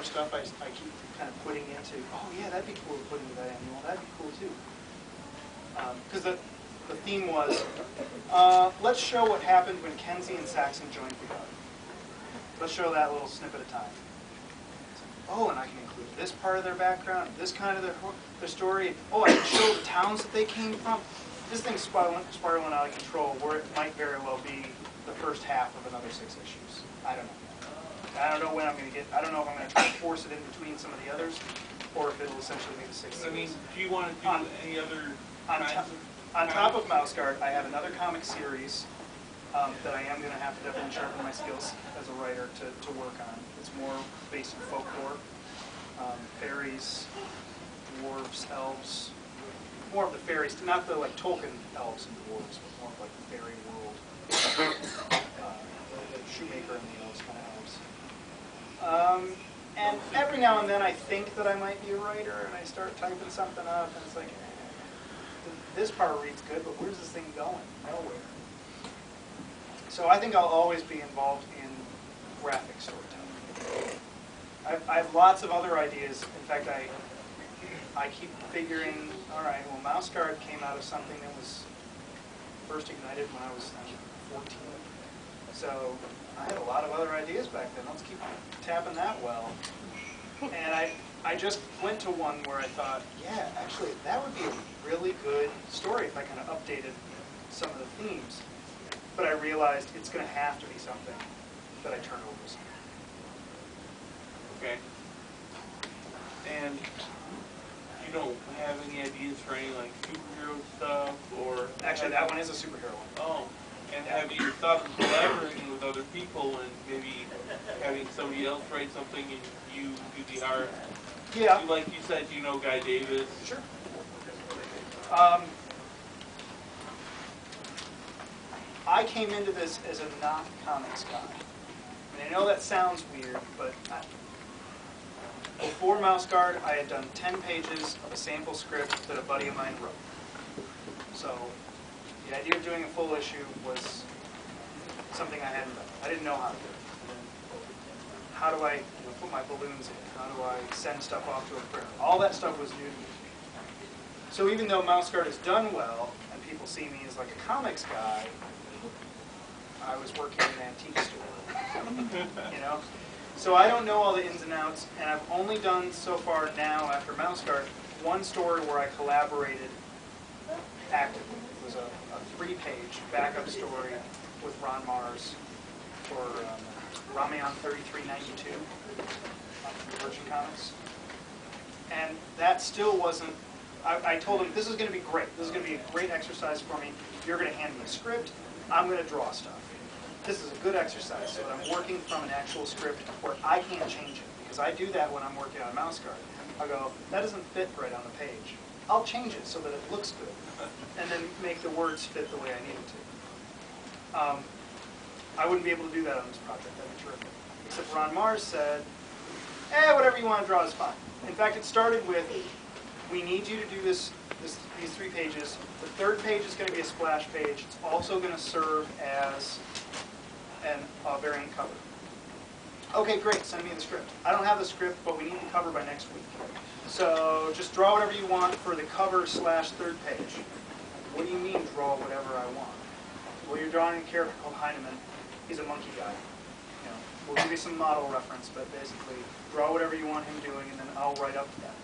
more stuff I keep kind of putting into, oh yeah, that'd be cool to put into that annual, that'd be cool too. Because the theme was, let's show what happened when Kenzie and Saxon joined the Guard. Let's show that little snippet of time. Oh, and I can include this part of their background, this kind of their story. Oh, I can show the towns that they came from. This thing's spiraling out of control, where it might very well be the first half of another 6 issues. I don't know. I don't know when I'm going to get. I don't know if I'm going to force it in between some of the others, or if it'll essentially be the 6 series. I mean, do you want to do any other? On top of Mouse Guard, I have another comic series that I am going to have to definitely sharpen my skills as a writer to work on. It's more based in folklore, fairies, dwarves, elves. More of the fairies, not the like Tolkien elves and dwarves, but more of like the fairy world. The shoemaker and the elves kind of elves. And every now and then I think that I might be a writer, and I start typing something up, and it's like, this part reads good, but where's this thing going? Nowhere. So I think I'll always be involved in graphic storytelling. I have lots of other ideas. In fact, I keep figuring, all right, well, Mouse Guard came out of something that was first ignited when I was 14. So I had a lot of other ideas back then. Let's keep tapping that well. And I just went to one where I thought, yeah, actually, that would be a really good story if I kind of updated some of the themes. But I realized it's going to have to be something that I turn over someday. Okay. And you don't have any ideas for any like superhero stuff, or actually that one is a superhero one. Oh, and have you thought of collaborating with other people and maybe having somebody else write something and you do the art? Yeah. Like you said, you know Guy Davis. Sure. I came into this as a not comics guy. I mean, I know that sounds weird, but before Mouse Guard, I had done 10 pages of a sample script that a buddy of mine wrote. So the idea of doing a full issue was something I hadn't done. I didn't know how to do it. How do I put my balloons in? How do I send stuff off to a printer? All that stuff was new to me. So even though Mouse Guard is done well, and people see me as like a comics guy, I was working in an antique store, you know? So I don't know all the ins and outs, and I've only done so far now, after Mouse Guard, one story where I collaborated actively. It was a 3-page backup story with Ron Mars for Ramayan 3392 from Virgin Comics. And that still wasn't, I told him, this is going to be great. This is going to be a great exercise for me. You're going to hand me a script. I'm going to draw stuff. This is a good exercise so that I'm working from an actual script where I can't change it. Because I do that when I'm working on Mouse Guard. I go, that doesn't fit right on the page. I'll change it so that it looks good. And then make the words fit the way I need it to. I wouldn't be able to do that on this project. That'd be terrific. Except Ron Mars said, whatever you want to draw is fine. In fact, it started with, we need you to do these 3 pages. The 3rd page is going to be a splash page. It's also going to serve as a variant cover. Okay, great, send me the script. I don't have the script, but we need the cover by next week. So just draw whatever you want for the cover / 3rd page. What do you mean, draw whatever I want? Well, you're drawing a character called Heinemann. He's a monkey guy. You know, we'll give you some model reference, but basically, draw whatever you want him doing, and then I'll write up to that.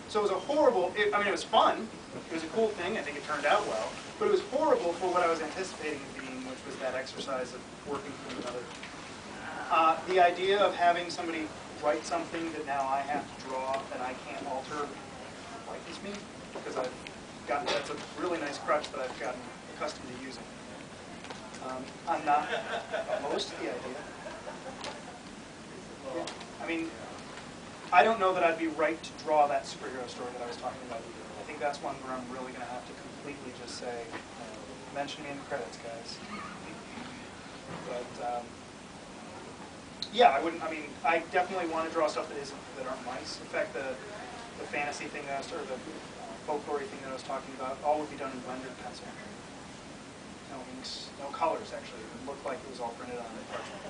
So it was a horrible, it was fun. It was a cool thing. I think it turned out well. But it was horrible for what I was anticipating it being, which was that exercise of working from another. The idea of having somebody write something that now I have to draw and I can't alter frightens me, because that's a really nice crutch that I've gotten accustomed to using. I'm not opposed to the idea. Yeah. I mean, I don't know that I'd be right to draw that superhero story that I was talking about either. I think that's one where I'm really going to have to completely just say, mention me in the credits, guys. But yeah, I definitely want to draw stuff that aren't mice. In fact, the fantasy thing that or the folklore thing that I was talking about, all would be done in blended pencil. No inks, no colors actually. It looked like it was all printed on parchment.